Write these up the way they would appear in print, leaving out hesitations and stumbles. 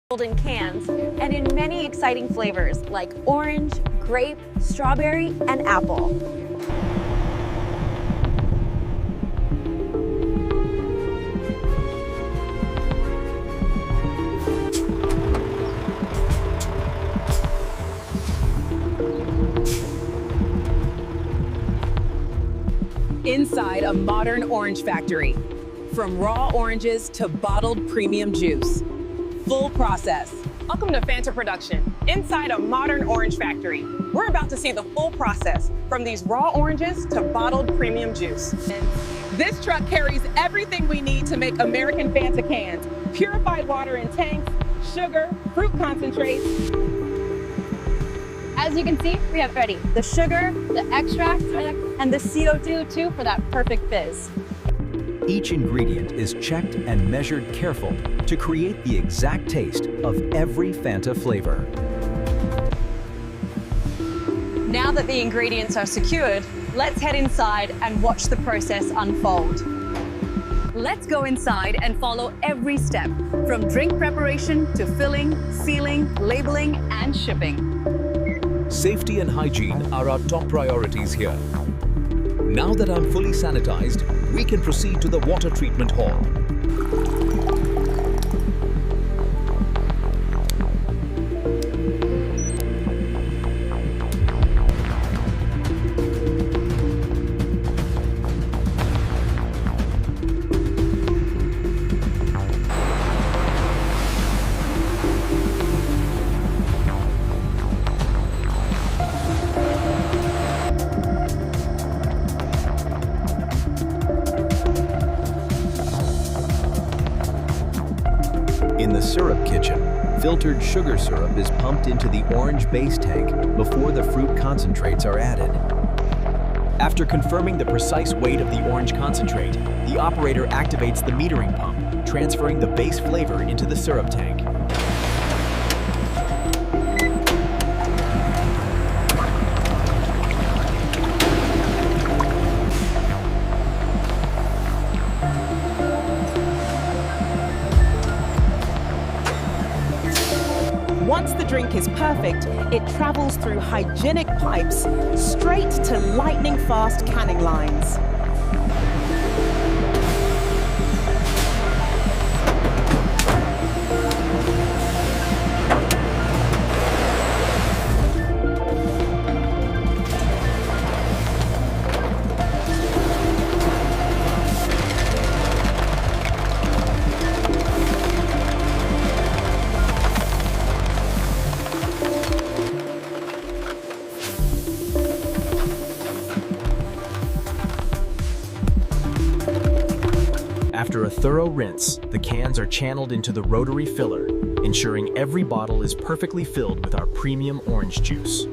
sold in cans and in many exciting flavors like orange, grape, strawberry, and apple. Inside a modern orange factory, from raw oranges to bottled premium juice. Full process. Welcome to Fanta production, inside a modern orange factory. We're about to see the full process, from these raw oranges to bottled premium juice. This truck carries everything we need to make American Fanta cans. Purified water in tanks, sugar, fruit concentrates. As you can see, we have ready the sugar, the extract, and the CO2 too for that perfect fizz. Each ingredient is checked and measured careful to create the exact taste of every Fanta flavor. Now that the ingredients are secured, let's head inside and watch the process unfold. Let's go inside and follow every step, from drink preparation to filling, sealing, labeling, and shipping. Safety and hygiene are our top priorities here. Now that I'm fully sanitized, we can proceed to the water treatment hall. In the syrup kitchen, filtered sugar syrup is pumped into the orange base tank before the fruit concentrates are added. After confirming the precise weight of the orange concentrate, the operator activates the metering pump, transferring the base flavor into the syrup tank. Once the drink is perfect, it travels through hygienic pipes straight to lightning-fast canning lines. After a thorough rinse, the cans are channeled into the rotary filler, ensuring every bottle is perfectly filled with our premium orange juice.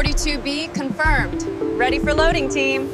42B confirmed. Ready for loading, team.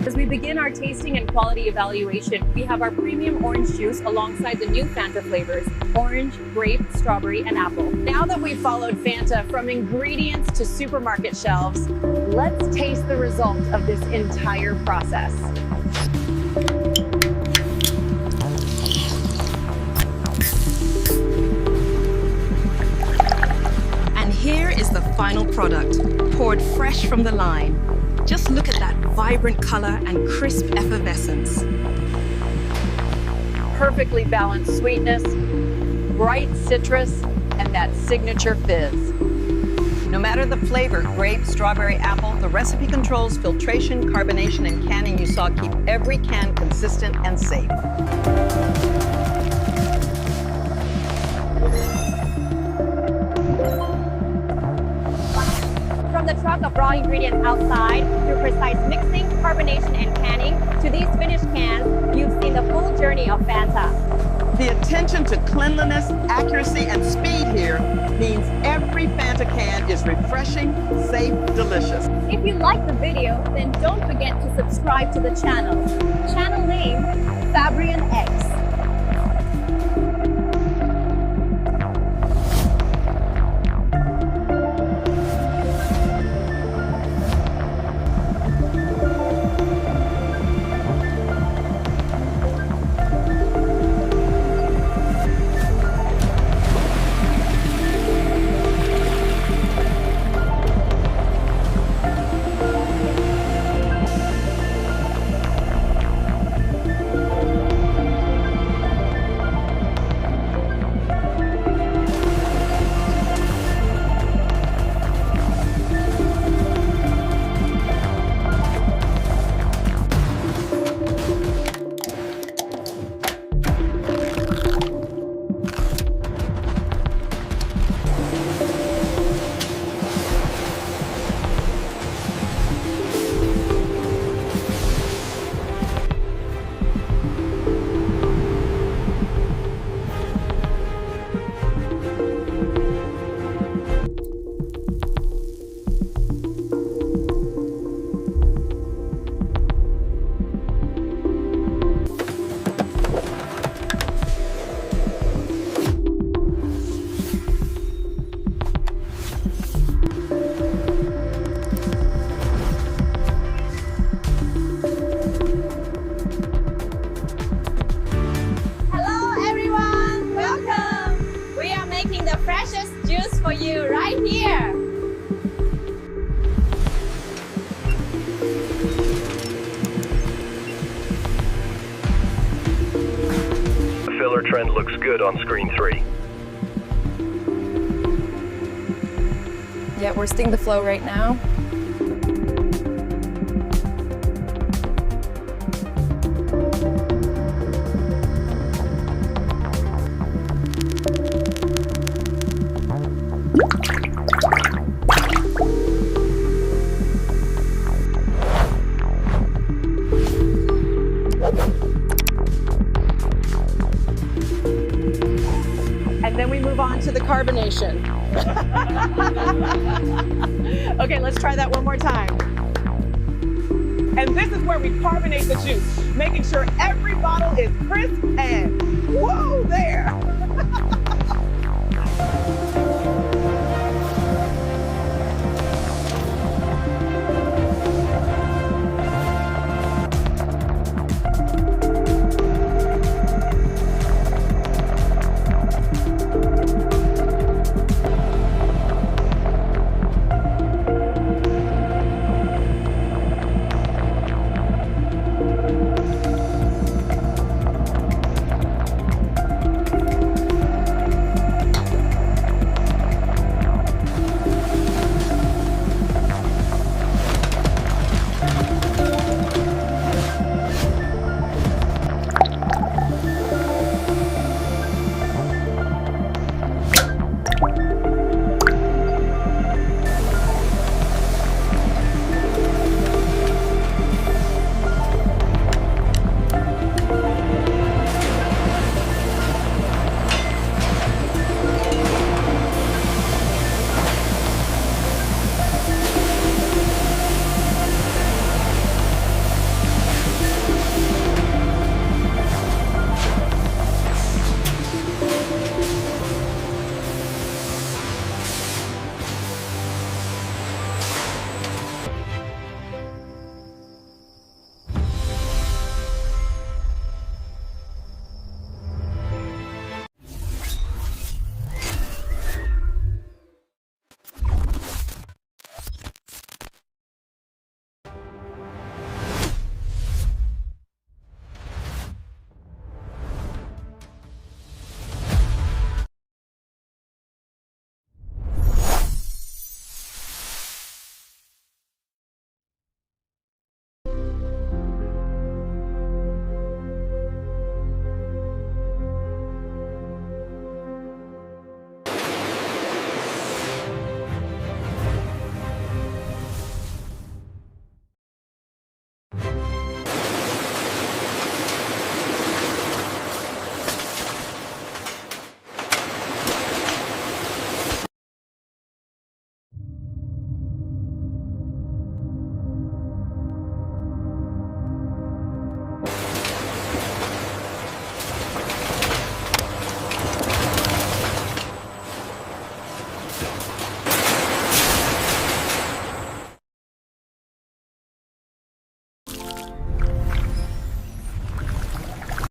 As we begin our tasting and quality evaluation, we have our premium orange juice alongside the new Fanta flavors, orange, grape, strawberry, and apple. Now that we've followed Fanta from ingredients to supermarket shelves, Let's taste the result of this entire process. And here is the final product, poured fresh from the line. Just look at that vibrant color and crisp effervescence. Perfectly balanced sweetness, bright citrus, and that signature fizz. No matter the flavor, grape, strawberry, apple, the recipe controls, filtration, carbonation, and canning you saw keep every can consistent and safe. From the truck of raw ingredients outside, through precise mixing, carbonation, and canning, to these finished cans, you've seen the full journey of Fanta. The attention to cleanliness, accuracy, and speed here means every Fanta can is refreshing, safe, delicious. If you like the video, then don't forget to subscribe to the channel. Channel name, Fabrian X. For you right here. The filler trend looks good on screen 3. Yeah, we're seeing the flow right now. and then we move on to the carbonation. Okay, let's try that one more time. And this is where we carbonate the juice, making sure every